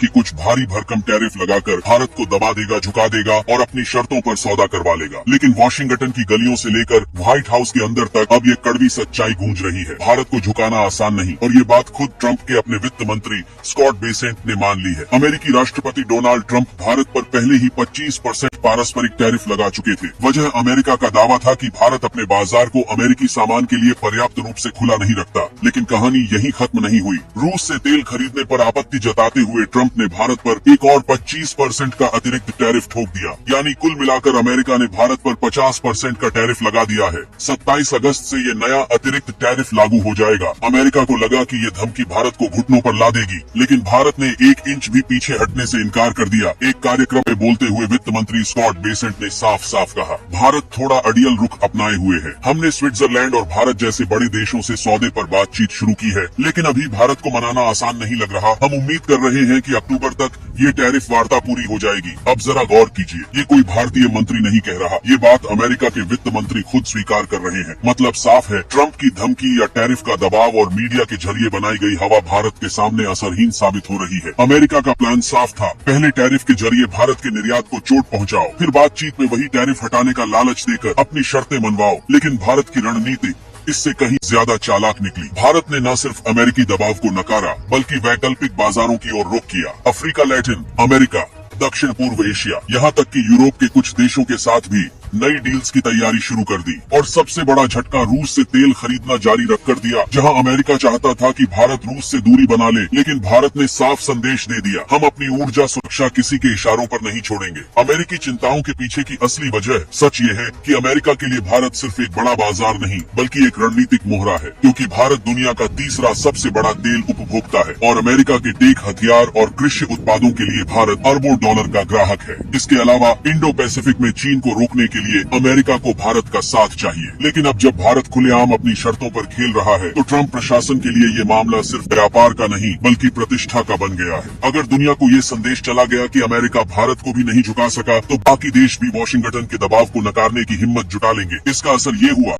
कि कुछ भारी भरकम टैरिफ लगाकर भारत को दबा देगा, झुका देगा और अपनी शर्तों पर सौदा करवा लेगा। लेकिन वाशिंगटन की गलियों से लेकर व्हाइट हाउस के अंदर तक अब ये कड़वी सच्चाई गूंज रही है। भारत को झुकाना आसान नहीं और ये बात खुद ट्रंप के अपने वित्त मंत्री स्कॉट बेसेंट ने मान ली है। अमेरिकी राष्ट्रपति डोनाल्ड ट्रंप भारत पर पहले ही 25% पारस्परिक टैरिफ लगा चुके थे। वजह अमेरिका का दावा था कि भारत अपने बाजार को अमेरिकी सामान के लिए पर्याप्त रूप से खुला नहीं रखता। लेकिन कहानी यही खत्म नहीं हुई। रूस से तेल खरीदने पर आपत्ति जताते हुए ट्रंप ने भारत पर एक और 25% का अतिरिक्त टैरिफ ठोक दिया। यानी कुल मिलाकर अमेरिका ने भारत पर 50% का टैरिफ लगा दिया है। 27 अगस्त से ये नया अतिरिक्त टैरिफ लागू हो जाएगा। अमेरिका को लगा कि ये धमकी भारत को घुटनों पर ला देगी, लेकिन भारत ने 1 इंच भी पीछे हटने से इनकार कर दिया। एक कार्यक्रम में बोलते हुए वित्त मंत्री स्कॉट बेसेंट ने साफ साफ कहा, भारत थोड़ा अड़ियल रुख अपनाए हुए है। हमने स्विट्जरलैंड और भारत जैसे बड़े देशों से सौदे पर बातचीत शुरू की है, लेकिन अभी भारत को मनाना आसान नहीं लग रहा। हम उम्मीद कर रहे हैं कि अक्टूबर तक ये टैरिफ वार्ता पूरी हो जाएगी। अब जरा गौर कीजिए, ये कोई भारतीय मंत्री नहीं कह रहा, ये बात अमेरिका के वित्त मंत्री खुद स्वीकार कर रहे हैं। मतलब साफ है, ट्रंप की धमकी या टैरिफ का दबाव और मीडिया के जरिए बनाई गई हवा भारत के सामने असरहीन साबित हो रही है। अमेरिका का प्लान साफ था, पहले टैरिफ के जरिए भारत के निर्यात को चोट पहुंचाओ, फिर बातचीत में वही टैरिफ हटाने का लालच देकर अपनी शर्तें मनवाओ। लेकिन भारत की रणनीति इससे कहीं ज्यादा चालाक निकली। भारत ने न सिर्फ अमेरिकी दबाव को नकारा, बल्कि वैकल्पिक बाजारों की ओर रुख किया। अफ्रीका, लैटिन अमेरिका, दक्षिण पूर्व एशिया, यहाँ तक कि यूरोप के कुछ देशों के साथ भी नई डील्स की तैयारी शुरू कर दी। और सबसे बड़ा झटका, रूस से तेल खरीदना जारी रख कर दिया। जहां अमेरिका चाहता था कि भारत रूस से दूरी बना ले, लेकिन भारत ने साफ संदेश दे दिया, हम अपनी ऊर्जा सुरक्षा किसी के इशारों पर नहीं छोड़ेंगे। अमेरिकी चिंताओं के पीछे की असली वजह सच ये है कि अमेरिका के लिए भारत सिर्फ एक बड़ा बाजार नहीं, बल्कि एक रणनीतिक मोहरा है, क्योंकि भारत दुनिया का तीसरा सबसे बड़ा तेल उपभोक्ता है और अमेरिका के टेक हथियार और कृषि उत्पादों के लिए भारत अरबों डॉलर का ग्राहक है। इसके अलावा इंडो पैसिफिक में चीन को रोकने के लिए अमेरिका को भारत का साथ चाहिए। लेकिन अब जब भारत खुलेआम अपनी शर्तों पर खेल रहा है, तो ट्रंप प्रशासन के लिए ये मामला सिर्फ व्यापार का नहीं, बल्कि प्रतिष्ठा का बन गया है। अगर दुनिया को ये संदेश चला गया कि अमेरिका भारत को भी नहीं झुका सका, तो बाकी देश भी वाशिंगटन के दबाव को नकारने की हिम्मत जुटा लेंगे। इसका असर ये हुआ